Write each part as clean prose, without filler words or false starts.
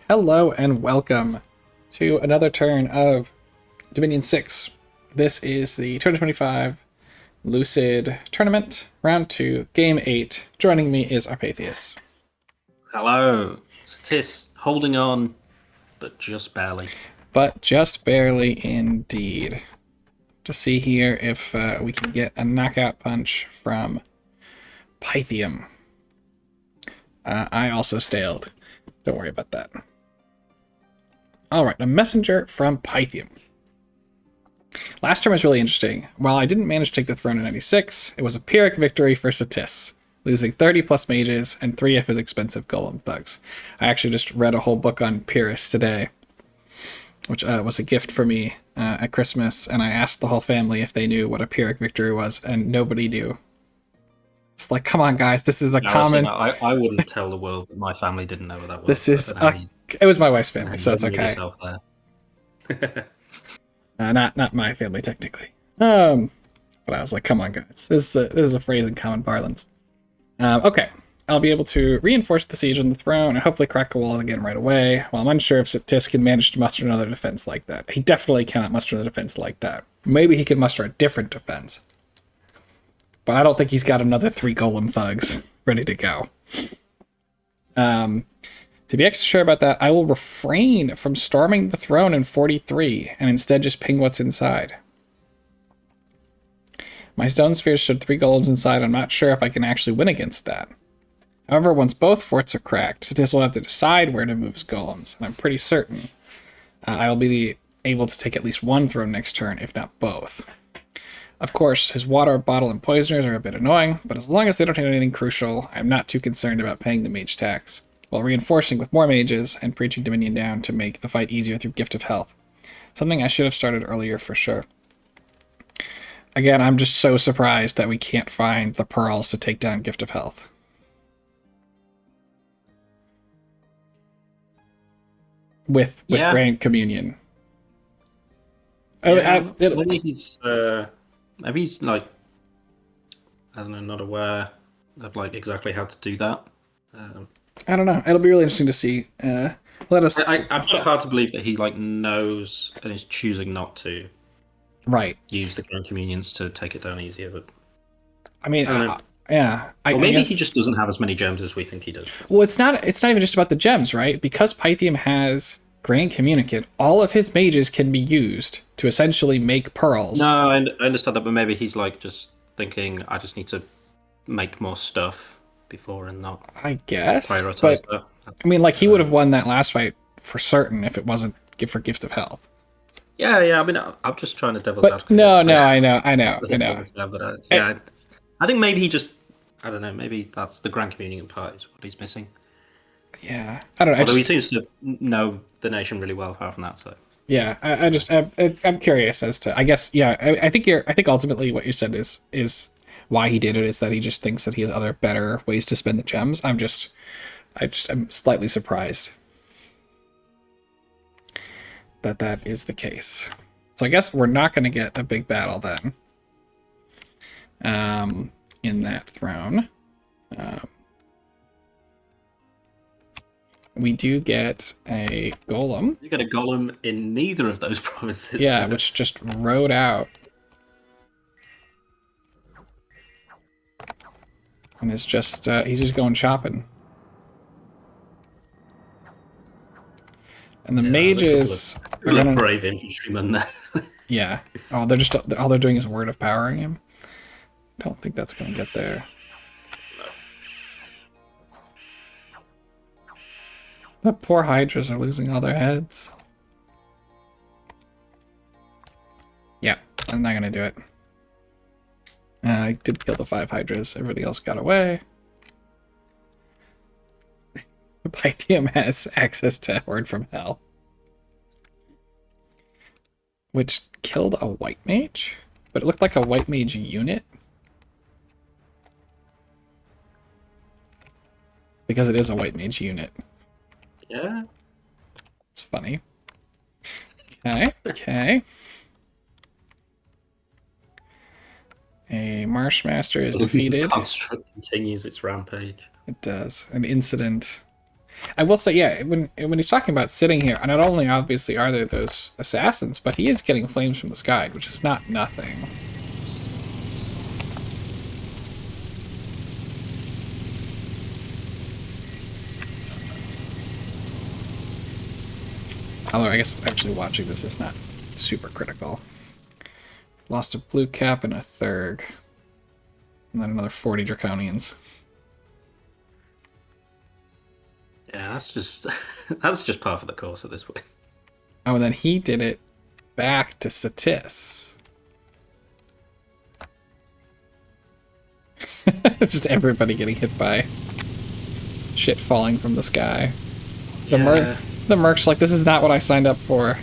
Hello and welcome to another turn of Dominion 6. This is the 2025 Lucid Tournament, Round 2, Game 8. Joining me is Arpathius. Hello. Satis holding on, but just barely. But just barely indeed. To see here if we can get a knockout punch from Pythium. I also staled. Don't worry about that. Alright, a messenger from Pythium. Last turn was really interesting. While I didn't manage to take the throne in 96, it was a Pyrrhic victory for Satis, losing 30 plus mages and 3 of his expensive golem thugs. I actually just read a whole book on Pyrrhus today, which was a gift for me at Christmas, and I asked the whole family if they knew what a Pyrrhic victory was, and nobody knew. It's like, come on, guys, this is a common... I wouldn't tell the world that my family didn't know what that was. This is... It was my wife's family, so it's okay. Not my family, technically. But I was like, come on, guys. This is a phrase in common parlance. Okay. I'll be able to reinforce the siege on the throne and hopefully crack the wall again right away. While I'm unsure if Satis can manage to muster another defense like that. He definitely cannot muster another defense like that. Maybe he can muster a different defense. But I don't think he's got another 3 golem thugs ready to go. To be extra sure about that, I will refrain from storming the throne in 43 and instead just ping what's inside. My stone spheres showed 3 golems inside. I'm not sure if I can actually win against that. However, once both forts are cracked, Satis will have to decide where to move his golems, and I'm pretty certain I will be able to take at least one throne next turn, if not both. Of course, his water, bottle, and poisoners are a bit annoying, but as long as they don't hit anything crucial, I'm not too concerned about paying the mage tax, while reinforcing with more mages and preaching Dominion down to make the fight easier through Gift of Health. Something I should have started earlier for sure. Again, I'm just so surprised that we can't find the pearls to take down Gift of Health. With Grand Communion. Maybe he's like, I don't know, not aware of like exactly how to do that. I don't know. It'll be really interesting to see. Let us. I find it hard to believe that he like knows and is choosing not to. Right. Use the Grand Communions to take it down easier, but I mean, yeah. Or maybe he just doesn't have as many gems as we think he does. Well, it's not even just about the gems, right? Because Pythium has Grand Communicate, all of his mages can be used to essentially make pearls. No, I understand that, but maybe he's like just thinking, I just need to make more stuff before and not. I guess. Prioritize but, that. I mean, like he would have won that last fight for certain if it wasn't for Gift of Health. Yeah. I mean, I'm just trying to devil's advocate. No, I know. But yeah, I think maybe he just, I don't know, maybe that's the Grand Communion part is what he's missing. Yeah, I don't know. Although he seems to know the nation really well apart from that, so. Yeah, I'm curious as to, I guess, yeah, I think ultimately what you said is why he did it is that he just thinks that he has other better ways to spend the gems. I'm slightly surprised that is the case. So I guess we're not going to get a big battle then. In that throne. We do get a golem. You get a golem in neither of those provinces. Yeah, which just rode out. And it's just, he's just going shopping. And the mages are gonna... brave infantrymen there. Yeah. Oh, all they're doing is word of powering him. Don't think that's gonna get there. The poor Hydras are losing all their heads. Yeah, I'm not gonna do it. I did kill the 5 Hydras. Everybody else got away. Pythium has access to Horde from Hell. Which killed a white mage? But it looked like a white mage unit. Because it is a white mage unit. Yeah. It's funny. Okay. A Marshmaster is defeated. The construct continues its rampage. It does. An incident. I will say, yeah, when he's talking about sitting here, not only obviously are there those assassins, but he is getting flames from the sky, which is not nothing. Although I guess actually watching this is not super critical. Lost a blue cap and a third. And then another 40 draconians. Yeah, that's just that's just par for the course at this point. Oh, and then he did it back to Satis. It's just everybody getting hit by shit falling from the sky. The merc's like, this is not what I signed up for.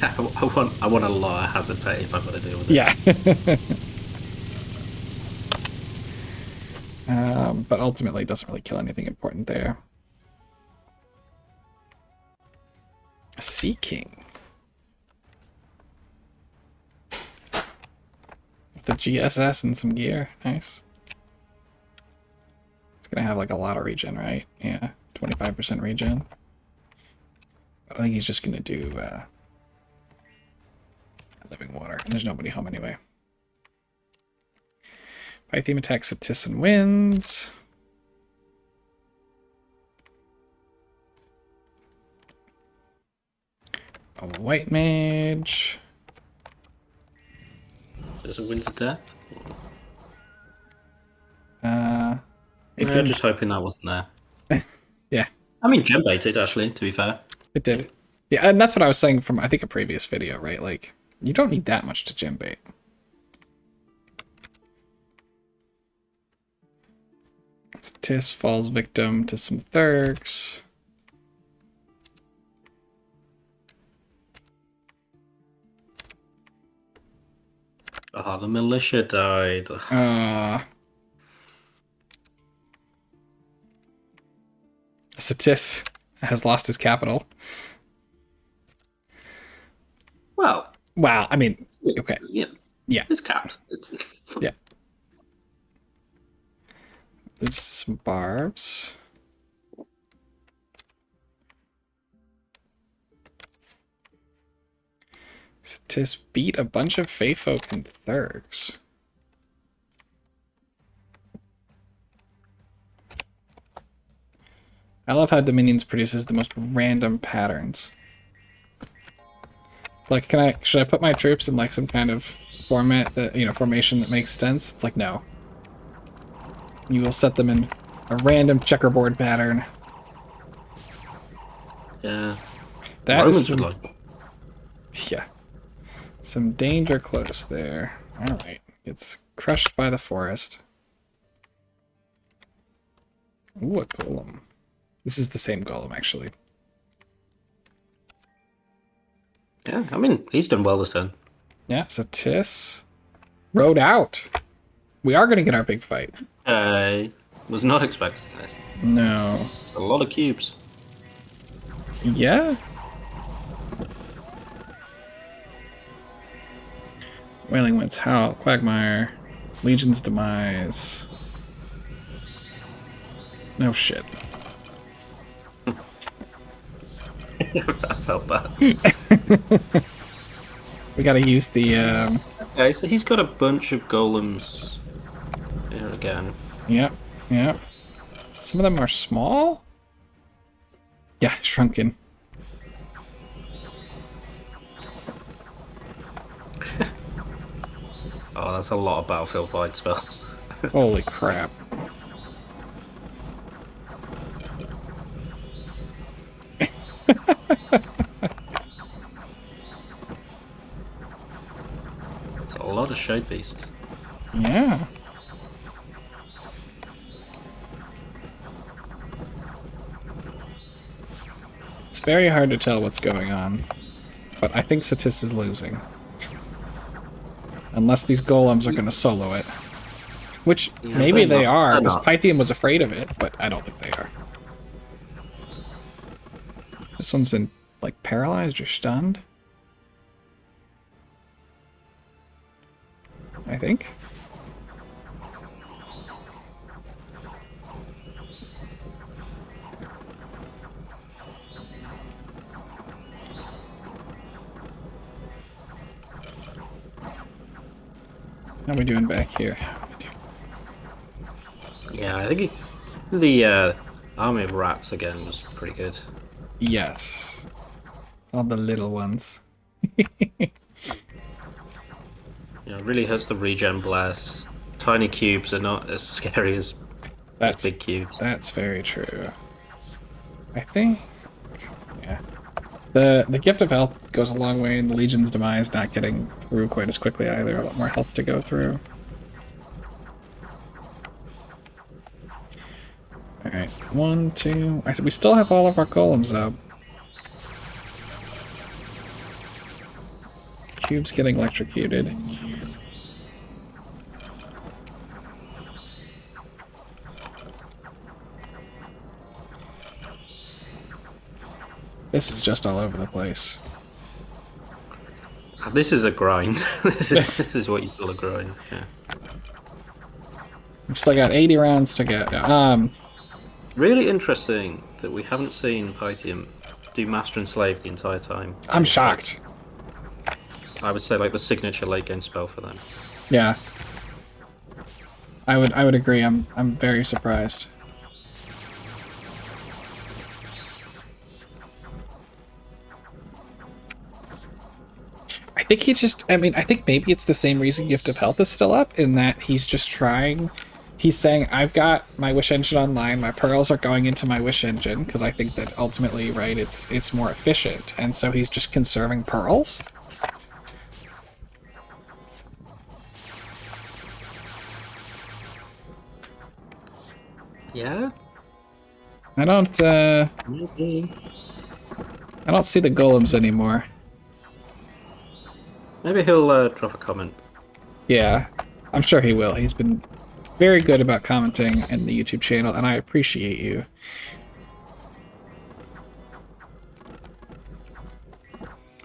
I want a lower hazard pay if I've got to deal with it. Yeah. But ultimately, it doesn't really kill anything important there. A Sea King. With a GSS and some gear. Nice. It's going to have like a lot of regen, right? Yeah, 25% regen. But I think he's just going to do living water. And there's nobody home anyway. Pytheme attacks Satis and wins. A white mage. Does it win to death? It I'm didn't. just hoping that wasn't there. Yeah. I mean, gem baited actually. To be fair, It did. Yeah, and that's what I was saying from, I think, a previous video, right? Like, you don't need that much to gem bait. Tis falls victim to some Thurgs. Oh, the militia died. Satis has lost his capital. Well, Wow, I mean, okay. Yeah. It's capped. Yeah. There's some barbs. Satis beat a bunch of Feyfolk and Thurgs. I love how Dominions produces the most random patterns. Like, should I put my troops in like some kind of format that, formation that makes sense? It's like, no. You will set them in a random checkerboard pattern. Yeah. That Romans is some, would like. yeah. Some danger close there. Alright. Gets crushed by the forest. Ooh, a golem. This is the same golem, actually. Yeah, I mean, he's done well this turn. Yeah, Satis rode out. We are going to get our big fight. Was not expecting this. No. It's a lot of cubes. Yeah. Wailing Winds Howl, Quagmire, Legion's Demise. No shit. I felt bad. We gotta use the, Okay, so he's got a bunch of golems here again. Yep, yep. Some of them are small? Yeah, shrunken. Oh, that's a lot of battlefield-wide spells. Holy crap. It's a lot of shape beasts. Yeah. It's very hard to tell what's going on, but I think Satis is losing. Unless these golems are going to solo it. Which, Yeah, maybe they not. are, They're because not. Pythium was afraid of it, but I don't think they are. This one's been, like, paralyzed or stunned? I think. How we doing back here? Yeah, I think the army of rats again was pretty good. Yes. All the little ones. You know, it really hurts the regen blast. Tiny cubes are not as scary as big cubes. That's very true. I think, yeah. The gift of health goes a long way in the Legion's demise, not getting through quite as quickly either. A lot more health to go through. Alright, 1, 2... we still have all of our golems up. Cube's getting electrocuted. This is just all over the place. This is a grind. this is what you call a grind. Yeah. We've still got 80 rounds to go. Really interesting that we haven't seen Pythium do Master and Slave the entire time. I'm shocked. I would say like the signature late game spell for them. Yeah. I would agree. I'm very surprised. I think he just, I think maybe it's the same reason Gift of Health is still up, in that he's just trying, he's saying, I've got my Wish Engine online, my pearls are going into my Wish Engine, because I think that ultimately, right, it's more efficient, and so he's just conserving pearls. Yeah? I don't see the golems anymore. Maybe he'll drop a comment. Yeah, I'm sure he will. He's been very good about commenting in the YouTube channel, and I appreciate you.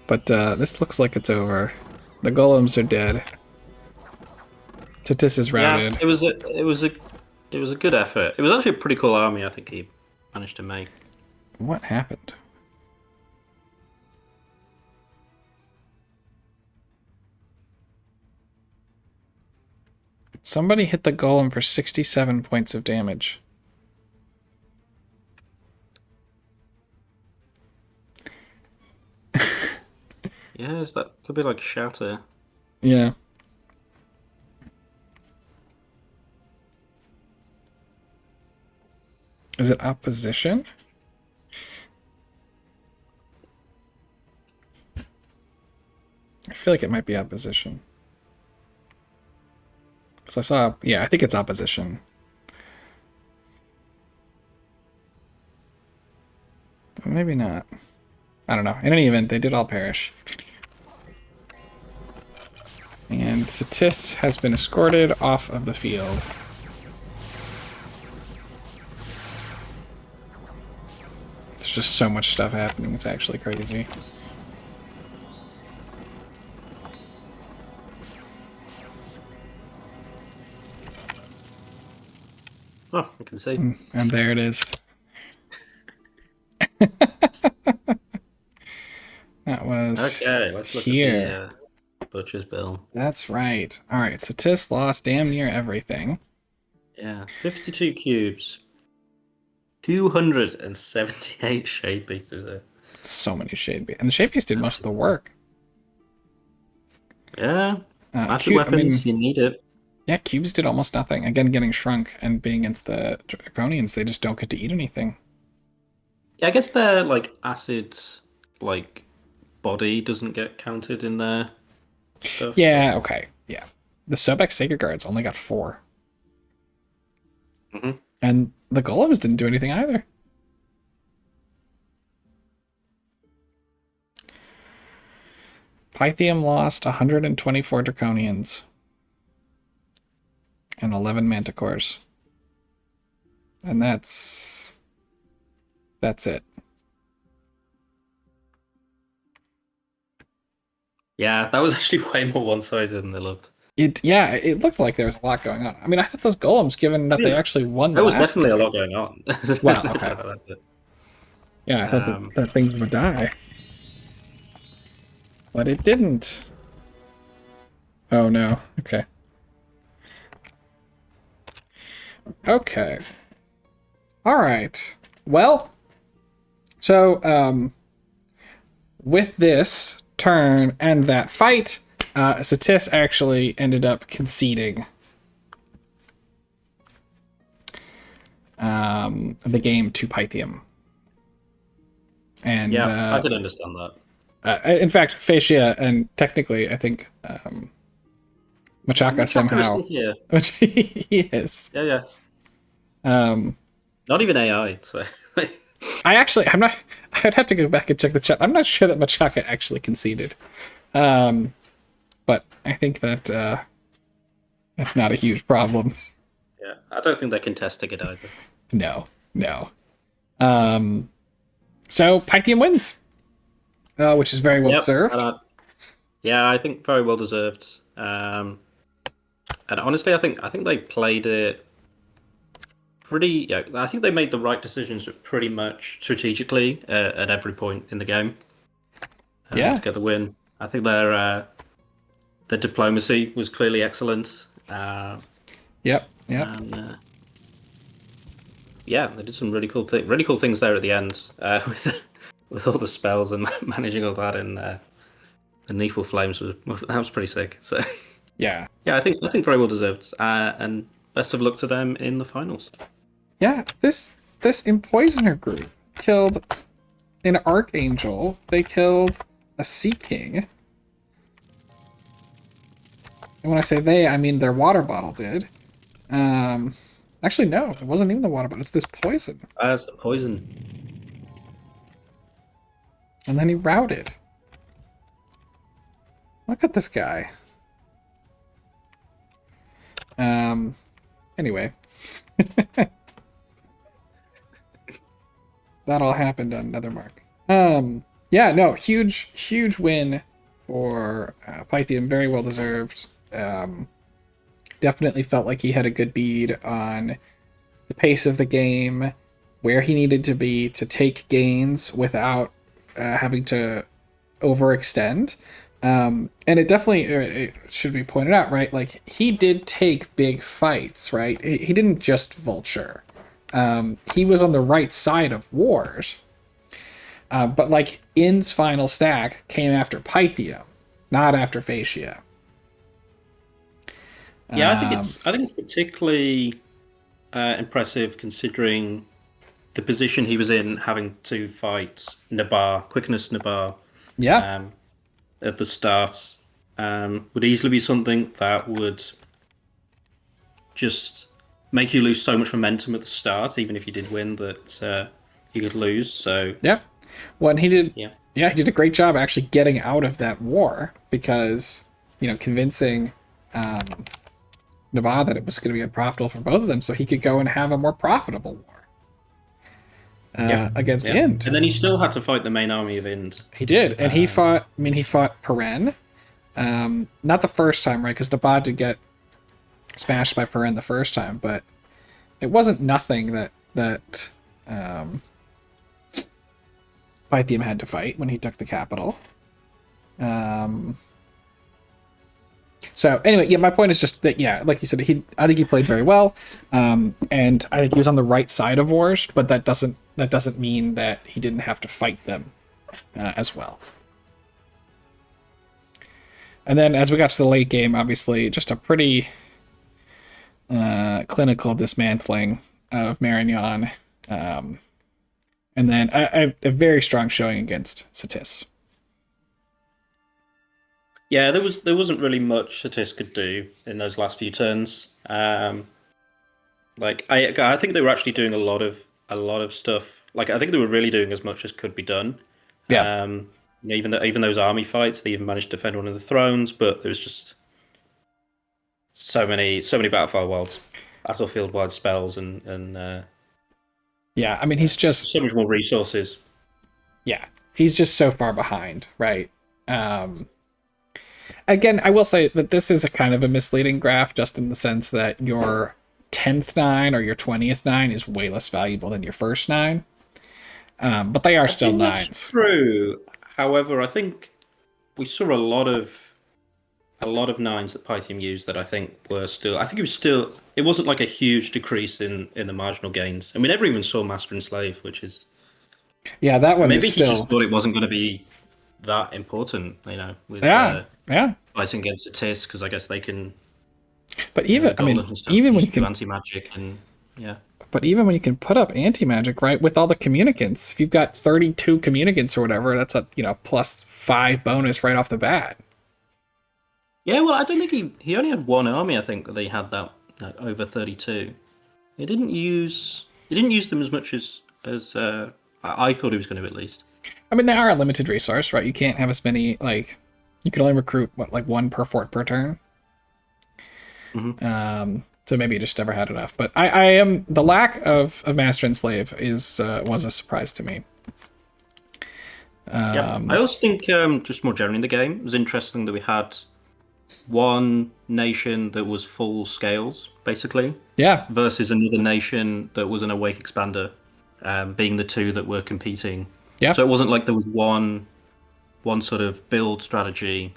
But this looks like it's over. The golems are dead. Titus is routed. Yeah, it was a good effort. It was actually a pretty cool army. I think he managed to make. What happened? Somebody hit the golem for 67 points of damage. Yes, that could be like Shatter. Yeah. Is it opposition? I feel like it might be opposition. So I saw, yeah, I think it's opposition. Maybe not. I don't know. In any event, they did all perish. And Satis has been escorted off of the field. There's just so much stuff happening, it's actually crazy. Oh, I can see. And there it is. That was okay. Let's look here. at the Butcher's Bill. That's right. All right, Satis lost damn near everything. Yeah, 52 cubes, 278 shade pieces there. So many shade beasts, and the shade beasts did most of the work. Yeah, magic weapons, you need it. Yeah, cubes did almost nothing. Again, getting shrunk and being against the draconians, they just don't get to eat anything. Yeah, I guess their like acid's like body doesn't get counted in their stuff. Yeah, okay, yeah. The Sobek Sacred Guards only got 4. Mm-hmm. And the golems didn't do anything either. Pythium lost 124 draconians. And 11 manticores. And that's it. Yeah, that was actually way more one-sided than they looked. It looked like there was a lot going on. I mean, I thought those golems, given that they actually won the There was last definitely thing. a lot going on. Wow, okay. Yeah, I thought that things would die. But it didn't. Oh no, okay. Okay. All right. Well, so with this turn and that fight, Satis actually ended up conceding the game to Pythium. And Yeah, I could understand that. in fact, Fascia and technically, I think Machaka Chaka was somehow, still here. which he is. Yeah, yeah. Um, Not even AI. So I'm not. I'd have to go back and check the chat. I'm not sure that Machaka actually conceded, but I think that that's not a huge problem. yeah, I don't think they're contesting it either. No, no. So Pythium wins, which is very well Yep. deserved. Yeah, I think very well deserved. And honestly, I think they played it pretty. Yeah, I think they made the right decisions pretty much strategically at every point in the game. Yeah. To get the win. I think their diplomacy was clearly excellent. Yep. And, yeah, they did some really cool things there at the end with all the spells and managing all that and the Needful Flames was pretty sick. So Yeah. yeah, I think very well deserved. And best of luck to them in the finals. Yeah. This Empoisoner group killed an Archangel. They killed a Sea King. And when I say they, I mean their water bottle did. Actually, no, it wasn't even the water bottle. It's this poison. That's the poison. And then he routed. Look at this guy. Anyway. That all happened on Nethermark. Yeah, no, huge win for Pythium. Very well deserved. Definitely felt like he had a good bead on the pace of the game, where he needed to be to take gains without having to overextend. And it definitely it should be pointed out, right? Like, he did take big fights, right? He didn't just vulture. He was on the right side of wars. But like, In's final stack came after Pythium, not after Fascia. Yeah, I think it's particularly impressive considering the position he was in, having to fight Quickness Nabar. Yeah. At the start, would easily be something that would just make you lose so much momentum at the start, even if you did win, that you could lose. So yeah, when he did, yeah, he did a great job actually getting out of that war, because convincing Nabar that it was going to be unprofitable for both of them, so he could go and have a more profitable war against Ind. And then he still had to fight the main army of Ind. He did, and he fought. I mean, he fought Peren. Not the first time, right? Because Nabar did get smashed by Peren the first time, but it wasn't nothing that Pythium had to fight when he took the capital. So anyway, yeah, my point is just that, yeah, like you said, I think he played very well, and I think he was on the right side of wars, but that doesn't mean that he didn't have to fight them as well. And then as we got to the late game, obviously, just a pretty clinical dismantling of Marignon, and then a very strong showing against Satis. Yeah, there wasn't really much Satis could do in those last few turns. Like I think they were actually doing a lot of stuff. Like, I think they were really doing as much as could be done. Yeah. Even those army fights, they even managed to defend one of the thrones, but there was just so many battlefield wide spells and yeah, I mean, he's just so much more resources. Yeah, he's just so far behind, right? Again, I will say that this is a kind of a misleading graph, just in the sense that your 10th 9 or your 20th 9 is way less valuable than your first 9. But they are still 9s. That's true. However, I think we saw a lot of a lot of nines that Pythium used that I think were still. I think it was still. It wasn't like a huge decrease in the marginal gains, and we never even saw Master and Slave, which is Yeah, that one is maybe he just still. thought it wasn't going to be that important, with Yeah, yeah. fighting against a Tis, because I guess they can, But even, I mean, golems and stuff even when you just do can, anti magic and yeah. but even when you can put up anti magic, right, with all the communicants, if you've got 32 communicants or whatever, that's a +5 bonus right off the bat. Yeah, well, I don't think he only had one army. I think they had that over 32. He didn't use them as much as I thought he was going to at least. I mean, they are a limited resource, right? You can't have as many, like, you can only recruit, what, like one per fort per turn? So maybe you just never had enough. But I am, the lack of Master and Slave was a surprise to me. Yeah, I also think just more generally in the game, it was interesting that we had one nation that was full scales, basically, Yeah, versus another nation that was an awake expander, being the two that were competing. yeah, So it wasn't like there was one sort of build strategy.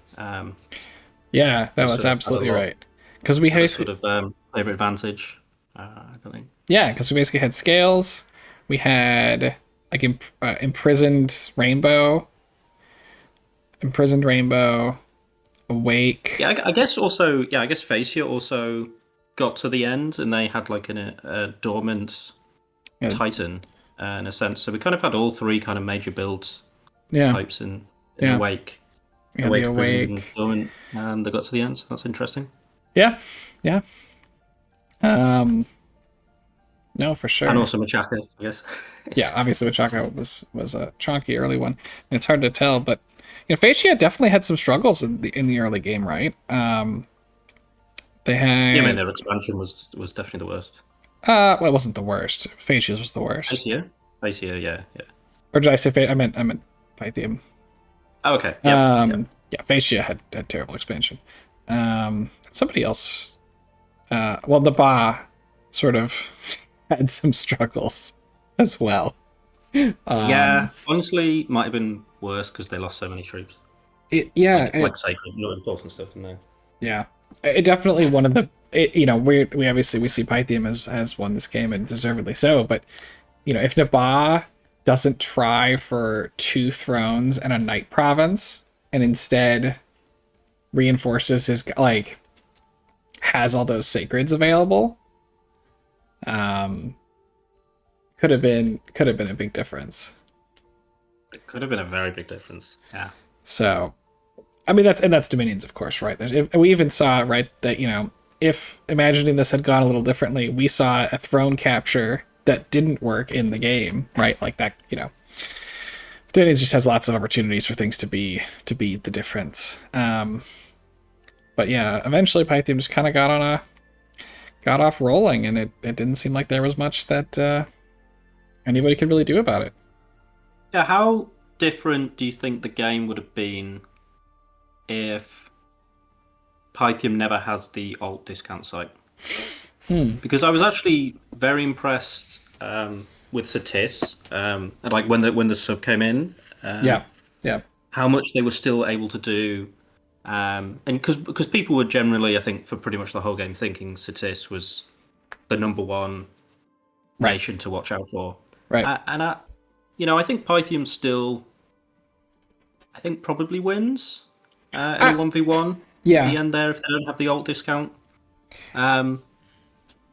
yeah, That that's sort of had absolutely a lot, right. Because we had a sort basically, of flavor advantage. I think. yeah, because we basically had scales. We had like imprisoned rainbow, awake. Yeah, I guess also. Yeah, I guess Facia also got to the end, and they had like a dormant Yeah, Titan in a sense. So we kind of had all three kind of major build yeah, types in yeah, Awake, yeah. The Awake, Prisoned, and awake. Dormant, and they got to the end. So that's interesting. Yeah, yeah. Um, no, for And sure. also Machaka, I guess. Yeah, obviously Ochako was a chunky early one. And it's hard to tell, but Facia definitely had some struggles in the early game, right? They Yeah, I mean had their expansion was definitely the worst. well, it wasn't the worst. Facia's was the worst. Facia, Facia, yeah, yeah. Or did I say I meant Pythium. Oh, okay, yep, yep. Yeah, Facia had terrible expansion. Somebody else, well, the Ba sort of had some struggles as well. Yeah, honestly, might have been worse because they lost so many troops, Yeah, like sacred, not important stuff, didn't they? yeah, it definitely one of the. We obviously we see Pythium has won this game and deservedly so, but if Naba doesn't try for 2 thrones and a knight province and instead reinforces his has all those sacreds available, could have been a big difference. It could have been a very big difference. Yeah. So, I mean that's Dominions, of course, right? We even saw, right, that if imagining this had gone a little differently, we saw a throne capture that didn't work in the game, right? Like that, Dominions just has lots of opportunities for things to be the difference. But yeah, eventually Pythium just kind of got off rolling, and it didn't seem like there was much that anybody could really do about it. Yeah, how different do you think the game would have been if Pythium never has the alt discount site? Because I was actually very impressed with Satis, and like when the sub came in, Yeah, yeah, how much they were still able to do, and because people were generally, I think, for pretty much the whole game, thinking Satis was the number one right, nation to watch out for, right. and I think Pythium still, I think probably wins in a 1v1 at Yeah, the end there if they don't have the alt discount.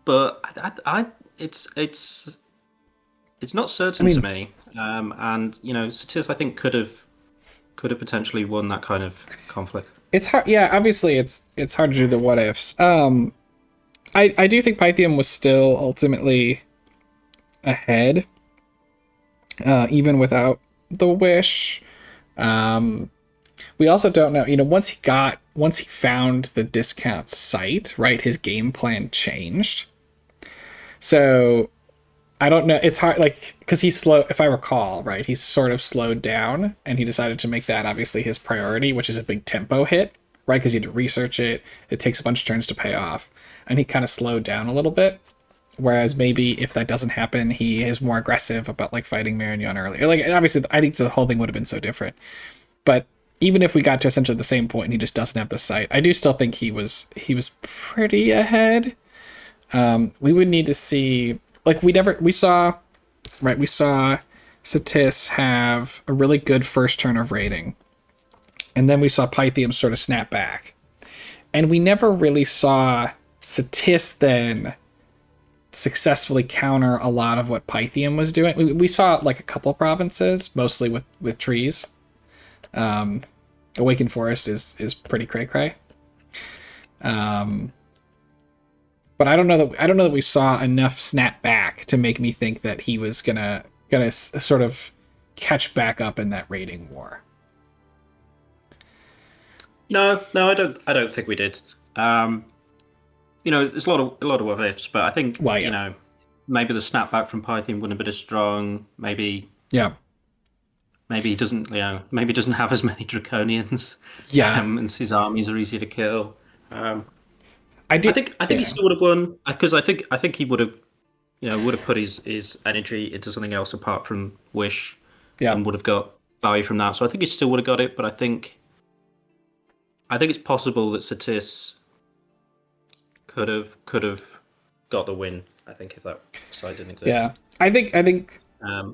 But it's not certain to me. And Satis I think could have potentially won that kind of conflict. it's hard. Yeah, obviously it's hard to do the what ifs. I do think Pythium was still ultimately ahead, even without the wish. We also don't know, once he found the discount site, right, his game plan changed. So I don't know. It's hard, like, because he's slow, if I recall, right, he's sort of slowed down, and he decided to make that obviously his priority, which is a big tempo hit, right, because you had to research it. It takes a bunch of turns to pay off. And he kind of slowed down a little bit. Whereas maybe if that doesn't happen, he is more aggressive about, like, fighting Marignon earlier. Like, obviously, I think the whole thing would have been so different. But even if we got to essentially the same point and he just doesn't have the sight, I do still think he was pretty ahead. We would need to see, like, we saw Satis have a really good first turn of rating, and then we saw Pythium sort of snap back, and we never really saw Satis then successfully counter a lot of what Pythium was doing. We saw like a couple provinces, mostly with trees. Awakened Forest is pretty cray cray. But I don't know that we saw enough snap back to make me think that he was gonna sort of catch back up in that rating war. No, I don't think we did. There's a lot of what ifs, but I think maybe the snapback from Python wouldn't have been as strong. Maybe he doesn't have as many draconians. And his armies are easy to kill. I think he still would have won, because I think he would have put his energy into something else apart from Wish, and would have got value from that. So I think he still would have got it, but I think it's possible that Satis could have got the win. I think if that side didn't exist. Yeah, I think.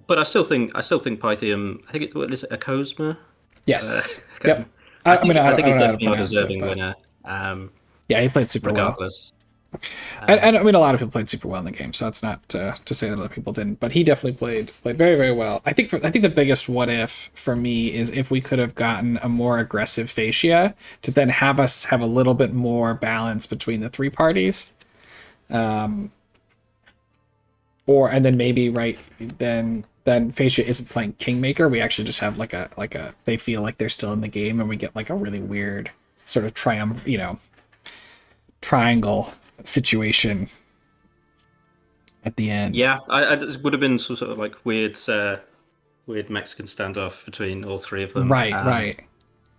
But I still think Pythium. I think is it a Cosma? Yes. Yep. I think he's definitely a deserving winner. Yeah, he played super regardless. Well. And I mean, a lot of people played super well in the game, so that's not to say that other people didn't. But he definitely played very, very well. I think the biggest what if for me is if we could have gotten a more aggressive fascia to then have us have a little bit more balance between the three parties. And then maybe then fascia isn't playing Kingmaker. We actually just have like a they feel like they're still in the game, and we get like a really weird sort of triangle situation at the end. Yeah, it would have been sort of like weird Mexican standoff between all three of them. Right.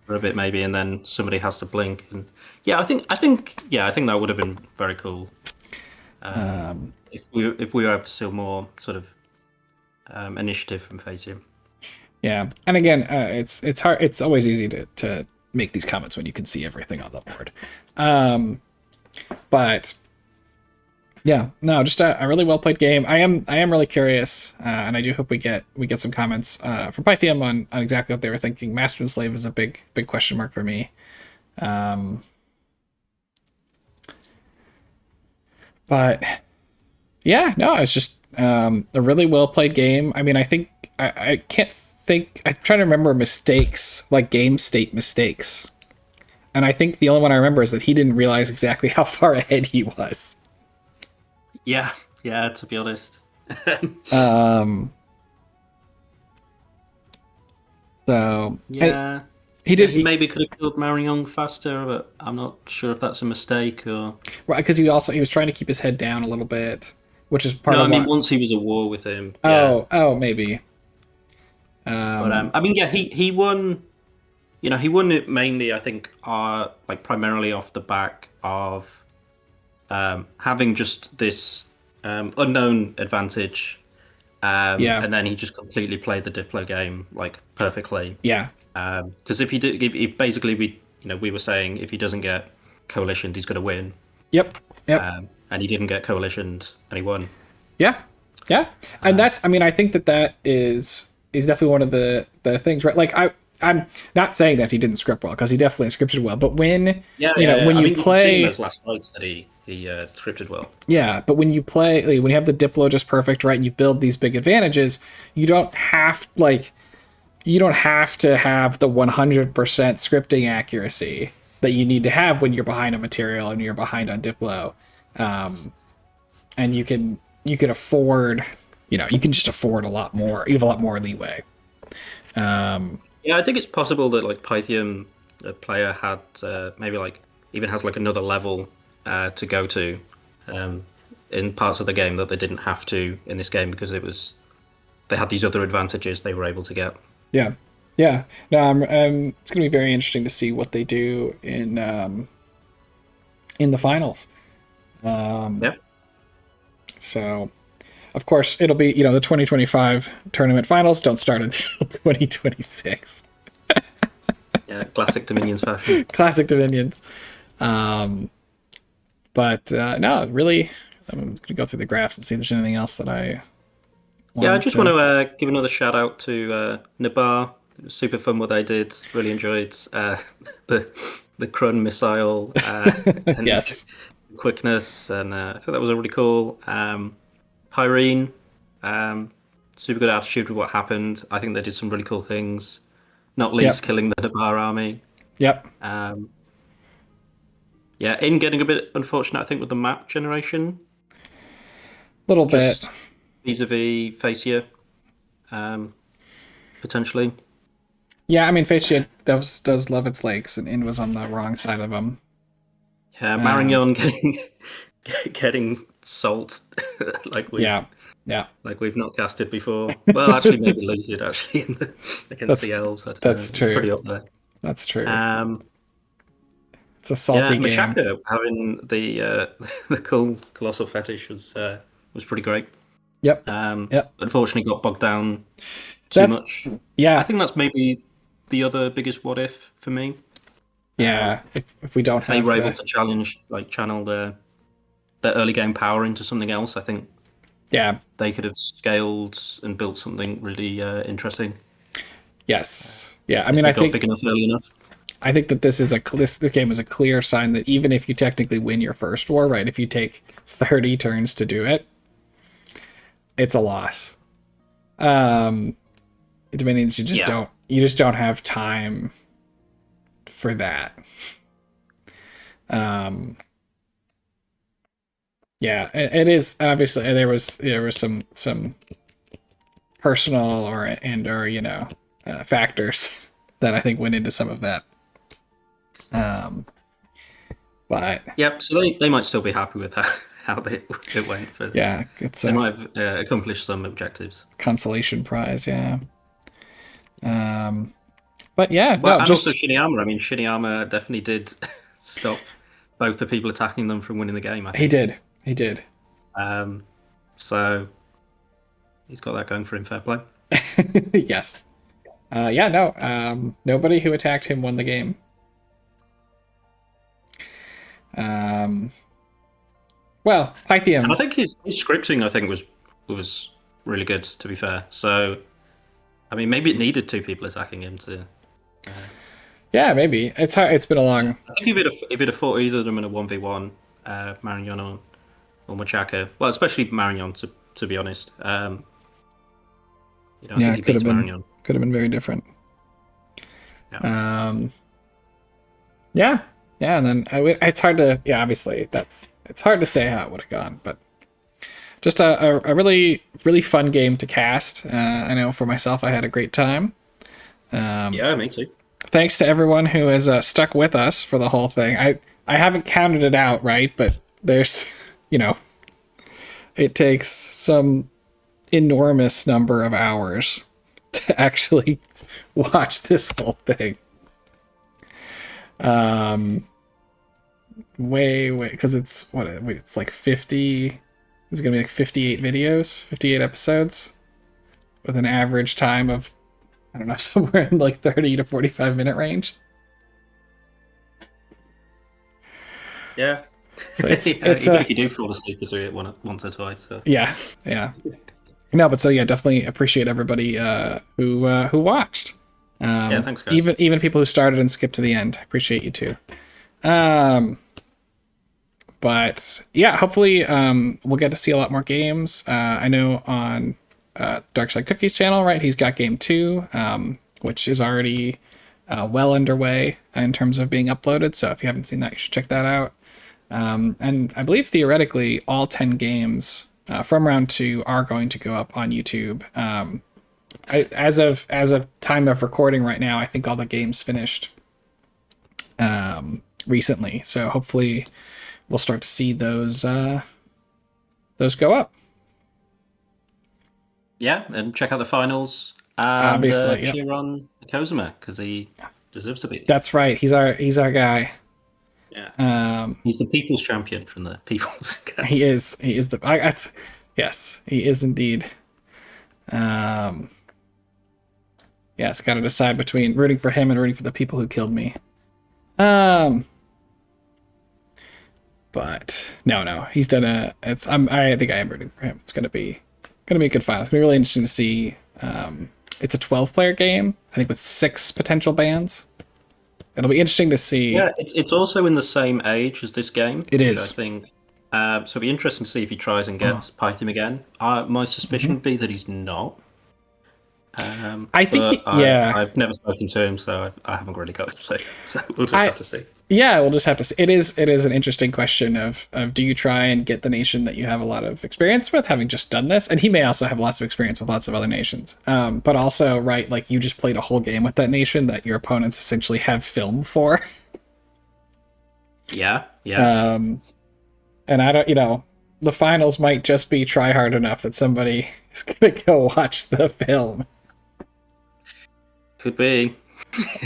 For a bit maybe, and then somebody has to blink. And I think that would have been very cool. If we were able to see more sort of initiative from Fazium. Yeah, and again, it's hard. It's always easy to make these comments when you can see everything on the board. But yeah, no, just a really well played game. I am really curious, and I do hope we get some comments from Pythium on exactly what they were thinking. Master and Slave is a big question mark for me. But yeah, no, it's just a really well played game. I mean, I think I can't think. I'm trying to remember mistakes, like game state mistakes. And I think the only one I remember is that he didn't realize exactly how far ahead he was. Yeah, to be honest. So yeah, he maybe could have killed Marion faster, but I'm not sure if that's a mistake or. Right, because he was trying to keep his head down a little bit, which is part of. No, I mean once he was at war with him. Oh, maybe. But I mean, yeah, he won. He won it mainly, I think, primarily off the back of having just this unknown advantage, and then he just completely played the Diplo game perfectly. Yeah. Because if basically we were saying if he doesn't get coalitioned, he's going to win. Yep. And he didn't get coalitioned, and he won. Yeah. And I think that is definitely one of the things, right? Like I'm not saying that he didn't script well, because he definitely scripted well. But when when you play those last fights that he scripted well. Yeah, but when you play, when you have the Diplo just perfect, right, and you build these big advantages, you don't have to have the 100% scripting accuracy that you need to have when you're behind a material and you're behind on Diplo, and you can afford, you can just afford a lot more. You have a lot more leeway. Yeah, I think it's possible that Pythium, a player, had maybe even has another level to go to in parts of the game that they didn't have to in this game, because they had these other advantages they were able to get. Yeah. No, it's going to be very interesting to see what they do in the finals. Yeah. So, of course, it'll be, the 2025 tournament finals don't start until 2026. Yeah, classic Dominions fashion. Classic Dominions. But no, really, I'm gonna go through the graphs and see if there's anything else that I Yeah, I wanted just to. want to give another shout out to Nabar. It was super fun what they did. Really enjoyed the the Krun missile and Yes. quickness, and I thought that was a really cool. Pyrene, um, super good attitude with what happened. I think they did some really cool things. Not Yep. least killing the Nabar army. Yep. Um, yeah, in getting a bit unfortunate, I think, with the map generation, Little bit. just vis-a-vis Facia, potentially. Yeah, I mean, Face Shade does love its lakes, and In was on the wrong side of them. Yeah, Um, Marignon getting salt like yeah. Yeah. we've not casted before. Well, actually, maybe Lucid actually against the That's elves. I don't know. that's It's true. pretty up there. That's true. Um, It's a yeah, salty game. Machaka having the the cool colossal fetish was pretty great. Yep. Yep. Unfortunately, got bogged down too That's much. I yeah. think that's maybe the other biggest what if for me. Yeah. If we don't If they have were able the to channel their early game power into something else, I think yeah. they could have scaled and built something really interesting Yes. Yeah. I if mean, they got big enough early enough. I think that this game is a clear sign that even if you technically win your first war, right? If you take 30 turns to do it, it's a loss. Dominions, Yeah, you just don't have time for that. Yeah, it is obviously there was some personal or factors that I think went into some of that. But yep. So they might still be happy with how it went. For yeah, it's they a might have accomplished some objectives. consolation prize. Yeah. But yeah, Well, no, and also just Shiniyama. I mean, Shiniyama definitely did stop both the people attacking them from winning the game. I he think. did. He did. So he's got that going for him. Fair play. Yes. Yeah, no. Nobody who attacked him won the game. Well, And I Pythium. think his scripting, I think, was really good. To be fair, so I mean, maybe it needed two people attacking him to. Yeah, maybe. It's hard. It's been a long. I think if it had fought either of them in a 1v1, Marignon or Machaka, well, especially Marignon, to be honest. I Yeah, think he it could have beats been Marignon. could have been very different. Yeah. Yeah, yeah, and then it's hard to. Yeah, obviously it's hard to say how it would have gone, but just a really really fun game to cast. I know for myself, I had a great time. Yeah, me too. Thanks to everyone who has stuck with us for the whole thing. I haven't counted it out, right? But there's, it takes some enormous number of hours to actually watch this whole thing. Way, because it's like 50. It's gonna be like 58 videos, 58 episodes, with an average time of, I don't know, somewhere in like 30 to 45 minute range. Yeah. So it's Even if you do fall asleep or it once or twice. So. yeah, yeah. No, but so yeah, definitely appreciate everybody who watched. Yeah, thanks, guys. Even people who started and skipped to the end. Appreciate you too. But yeah, hopefully we'll get to see a lot more games. I know on Dark Side Cookies channel, right? He's got game 2, which is already well underway in terms of being uploaded. So if you haven't seen that, you should check that out. And I believe theoretically all 10 games from round 2 are going to go up on YouTube. As of time of recording right now, I think all the games finished recently. So hopefully we'll start to see those go up. Yeah, and check out the finals and Obviously, yep. cheer on Kozuma because he deserves to be. That's right. He's our guy. Yeah. He's the people's champion from the people's. Cast. He is. He is the. Yes, he is indeed. Yeah, it's got to decide between rooting for him and rooting for the people who killed me. But no, he's done a. I think I am rooting for him. It's gonna be a good final. It's gonna be really interesting to see. It's a 12-player game, I think, with 6 potential bans. It'll be interesting to see. Yeah, it's also in the same age as this game. It which is. I think. So it'll be interesting to see if he tries and gets Python again. My suspicion would be that he's not. I think, I've never spoken to him, so I haven't really got to say. So we'll just have to see. Yeah, we'll just have to see. It is an interesting question of do you try and get the nation that you have a lot of experience with, having just done this, and he may also have lots of experience with lots of other nations. But also, right, like you just played a whole game with that nation that your opponents essentially have film for. Yeah. And I don't, the finals might just be try hard enough that somebody is gonna go watch the film. Could be.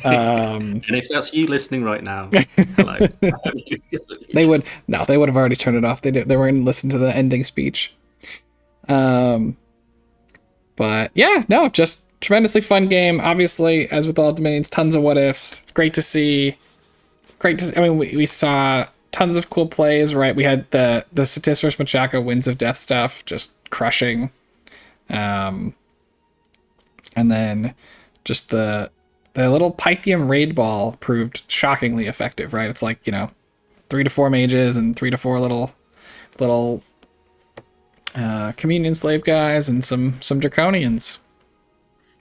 And if that's you listening right now, hello. They would have already turned it off. They were going to listen to the ending speech. But yeah, no, just tremendously fun game. Obviously, as with all Dominions, tons of what ifs. It's great to see. I mean, we saw tons of cool plays, right? We had the Satis vs Machaca Winds of Death stuff, just crushing. And then just the little Pythium raid ball proved shockingly effective, right? It's like, 3 to 4 mages and 3 to 4 little communion slave guys and some draconians.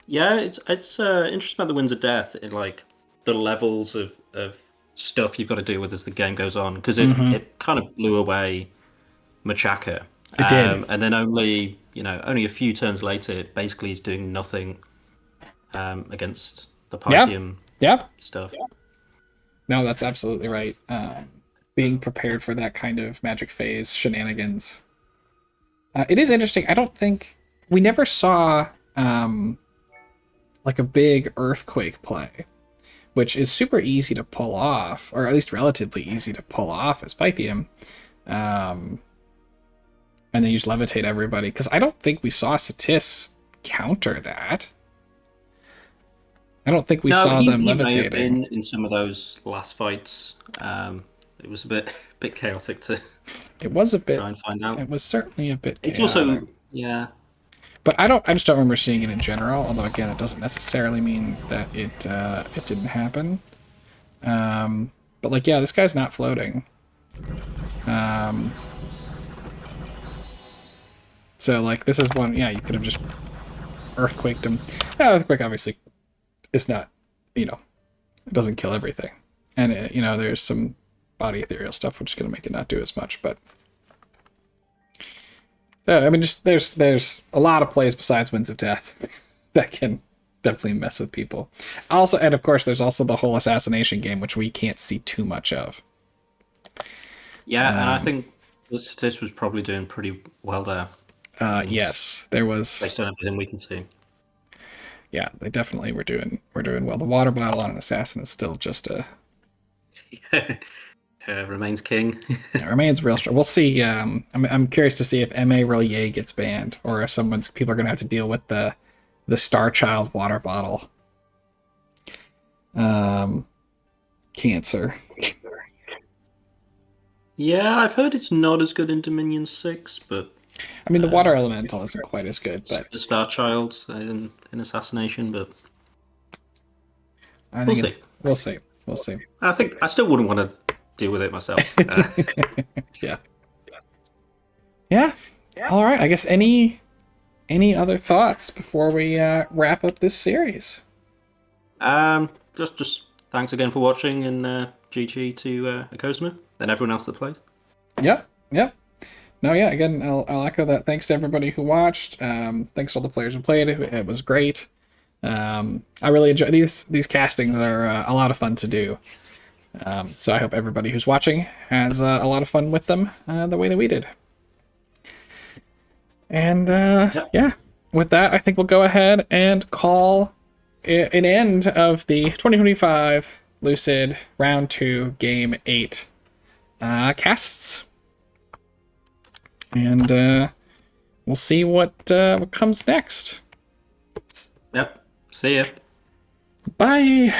Yeah, it's interesting about the Winds of Death in like the levels of stuff you've got to deal with as the game goes on, because it kind of blew away Machaca. It did. And then only a few turns later, basically he's doing nothing against the Pythium stuff. No, that's absolutely right. Being prepared for that kind of magic phase shenanigans. It is interesting. I don't think we never saw like a big earthquake play, which is super easy to pull off, or at least relatively easy to pull off as Pythium. And then you just levitate everybody, because I don't think we saw Satis counter that. I don't think we saw them levitating. May have been in some of those last fights. It was a bit chaotic to. It was a bit. Try and find out. It was certainly a bit chaotic. It's also But I just don't remember seeing it in general. Although again, it doesn't necessarily mean that it didn't happen. But like, yeah, this guy's not floating. So like, this is one. Yeah, you could have just earthquaked him. Now, earthquake obviously is not, it doesn't kill everything, and there's some body ethereal stuff which is going to make it not do as much. But I mean, just there's a lot of plays besides Winds of Death that can definitely mess with people. Also, and of course, there's also the whole assassination game, which we can't see too much of. Yeah, and I think the Satis was probably doing pretty well there. Yes, there was. Based on everything we can see. Yeah, they definitely were doing well. The water bottle on an assassin is still just a. Remains king. It remains real strong. We'll see. I'm curious to see if M.A. Relier gets banned, or if people are going to have to deal with the Star Child water bottle. Cancer. Yeah, I've heard it's not as good in Dominion 6, but. I mean, the water elemental isn't quite as good, but the Star Child in Assassination, but I think we'll see. I think I still wouldn't want to deal with it myself. Yeah. All right. I guess any other thoughts before we wrap up this series? Just thanks again for watching, and GG to Akosma and everyone else that played. Yep. No, yeah, again, I'll echo that. Thanks to everybody who watched. Thanks to all the players who played. It was great. I really enjoy these castings. Are a lot of fun to do. So I hope everybody who's watching has a lot of fun with them the way that we did. And yeah, with that, I think we'll go ahead and call an end of the 2025 Lucid Round 2 Game 8 casts. And we'll see what comes next. Yep. See ya. Bye!